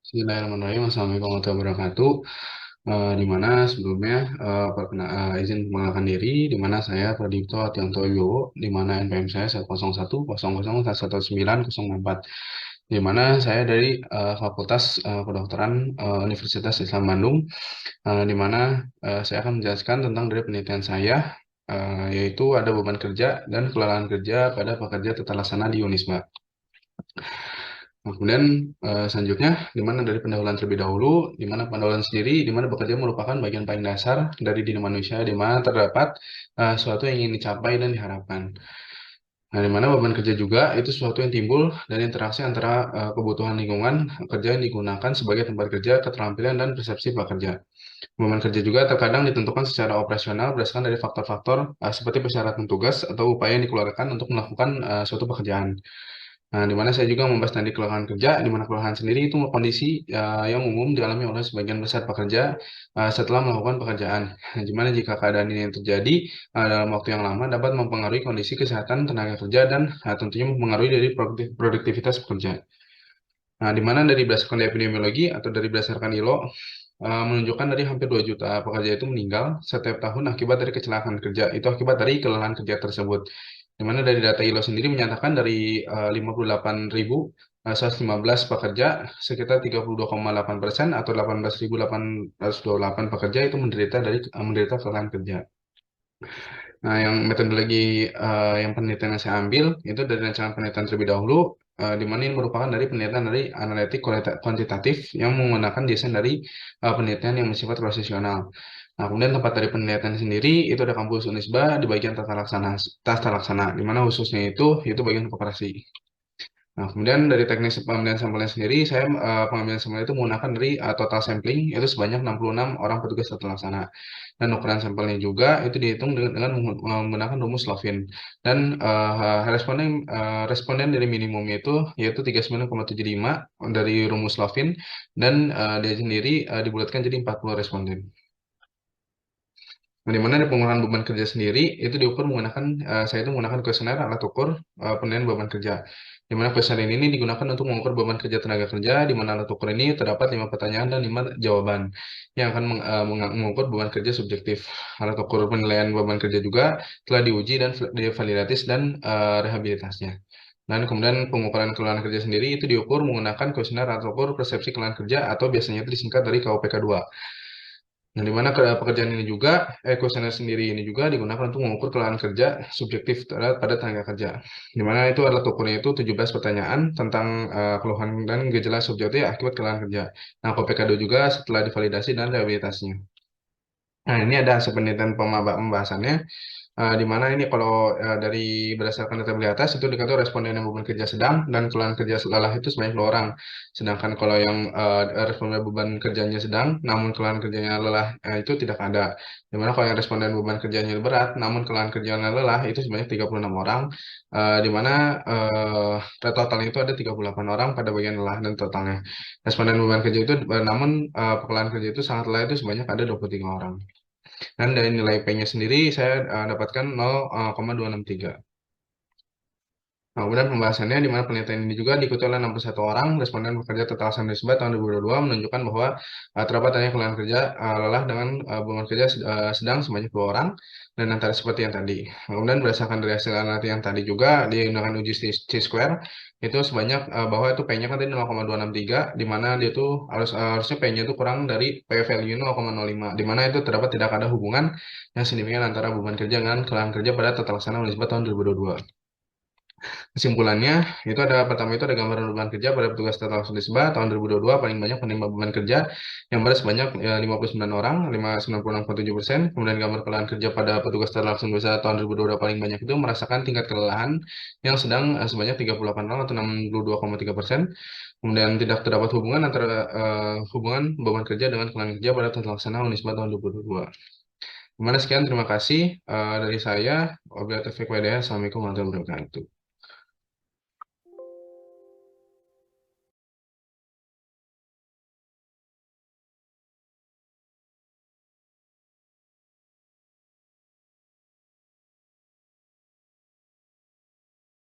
Bismillahirrahmanirrahim. Assalamualaikum warahmatullahi wabarakatuh. Di mana sebelumnya izin memperkenalkan diri, di mana saya Pradipto Atianto Wibowo, di mana NPM saya 101001194, di mana saya dari Fakultas Kedokteran Universitas Islam Bandung, di mana saya akan menjelaskan tentang dari penelitian saya, yaitu ada beban kerja dan kelelahan kerja pada pekerja tata laksana di Unisba. Nah, kemudian selanjutnya, di mana dari pendahuluan terlebih dahulu, di mana pendahuluan sendiri, di mana bekerja merupakan bagian paling dasar dari diri manusia, di mana terdapat sesuatu yang ingin dicapai dan diharapkan. Nah, di mana beban kerja juga itu sesuatu yang timbul dari interaksi antara kebutuhan lingkungan kerja yang digunakan sebagai tempat kerja, keterampilan, dan persepsi pekerja. Beban kerja juga terkadang ditentukan secara operasional berdasarkan dari faktor-faktor seperti persyaratan tugas atau upaya yang dikeluarkan untuk melakukan suatu pekerjaan. Nah, di mana saya juga membahas tadi kelelahan kerja, di mana kelelahan sendiri itu kondisi yang umum dialami oleh sebagian besar pekerja setelah melakukan pekerjaan. Nah, di mana jika keadaan ini yang terjadi dalam waktu yang lama dapat mempengaruhi kondisi kesehatan tenaga kerja dan tentunya mempengaruhi dari produktivitas pekerja. Nah, di mana dari berdasarkan epidemiologi atau dari berdasarkan ILO menunjukkan dari hampir 2 juta pekerja itu meninggal setiap tahun akibat dari kecelakaan kerja. Itu akibat dari kelelahan kerja tersebut. Di mana dari data ILO sendiri menyatakan dari 58.115 pekerja, sekitar 32,8% atau 18.828 pekerja itu menderita kelelahan kerja. Nah, yang metodologi yang penelitian yang saya ambil itu dari rancangan penelitian terlebih dahulu, di mana ini merupakan dari penelitian dari analitik kuantitatif yang menggunakan desain dari penelitian yang bersifat profesional. Nah, kemudian tempat dari penelitian sendiri itu ada kampus Unisba di bagian tata laksana, di mana khususnya itu bagian koperasi. Nah, kemudian dari teknis pengambilan sampelnya sendiri, saya pengambilan sampel itu menggunakan dari total sampling, itu sebanyak 66 orang petugas tata laksana. Dan ukuran sampelnya juga itu dihitung dengan menggunakan rumus Slovin. Dan responden dari minimumnya itu yaitu 39,75 dari rumus Slovin, dan dia sendiri dibulatkan jadi 40 responden. Nah, di mana ada pengurangan beban kerja sendiri itu diukur menggunakan saya itu menggunakan kuesioner alat ukur penilaian beban kerja. Di mana kuesioner ini digunakan untuk mengukur beban kerja tenaga kerja, di mana alat ukur ini terdapat 5 pertanyaan dan 5 jawaban yang akan mengukur beban kerja subjektif. Alat ukur penilaian beban kerja juga telah diuji dan divalidatis dan rehabilitasnya. Dan kemudian pengukuran kelelahan kerja sendiri itu diukur menggunakan kuesioner alat ukur persepsi kelelahan kerja atau biasanya itu disingkat dari KUPK 2. Nah, di mana pekerjaan ini juga, kuesioner sendiri ini juga digunakan untuk mengukur kelelahan kerja subjektif pada tenaga kerja. Di mana itu adalah ukurnya itu 17 pertanyaan tentang keluhan dan gejala subjektif akibat kelelahan kerja. Nah, KPK2 juga setelah divalidasi dan rehabilitasinya. Nah, ini ada hasil penelitian pembahasannya. Di mana ini kalau dari berdasarkan data di atas itu dikatakan responden yang beban kerja sedang dan kelelahan kerja lelah itu sebanyak 2 orang. Sedangkan kalau yang responden beban kerjanya sedang namun kelelahan kerjanya lelah itu tidak ada. Di mana kalau yang responden beban kerjanya berat namun kelelahan kerjanya lelah itu sebanyak 36 orang. Di mana totalnya itu ada 38 orang pada bagian lelah dan totalnya. Responden beban kerja itu namun kelelahan kerja itu sangat lelah itu sebanyak ada 23 orang. Dan dari nilai P-nya sendiri saya dapatkan 0,263. Nah, kemudian pembahasannya di mana penelitian ini juga diikuti oleh 61 orang responden bekerja total Sanisba tahun 2022 menunjukkan bahwa terdapat adanya kelelahan kerja lelah dengan beban kerja sedang sebanyak 2 orang dan antara seperti yang tadi. Kemudian berdasarkan dari hasil analisis yang tadi juga digunakan uji C-square itu sebanyak bahwa itu P-nya kan tadi 0,263 di mana dia tuh harusnya P-nya itu kurang dari P value 0,05 di mana itu terdapat tidak ada hubungan yang signifikan antara beban kerja dengan kelelahan kerja pada tata laksana Unisba tahun 2022. Kesimpulannya, itu ada pertama itu ada gambaran beban kerja pada petugas tata laksana Unisba tahun 2022 paling banyak penerima beban kerja yang berat sebanyak 59 orang, 96,7%. Kemudian gambar kelelahan kerja pada petugas tata laksana Unisba tahun 2022 paling banyak itu merasakan tingkat kelelahan yang sedang sebanyak 38 orang atau 62,3%. Kemudian tidak terdapat hubungan antara hubungan beban kerja dengan kelelahan kerja pada tata laksana Unisba tahun 2022. Gimana sekian, terima kasih dari saya, Wabillahi taufiq wal hidayah. Assalamualaikum warahmatullahi wabarakatuh.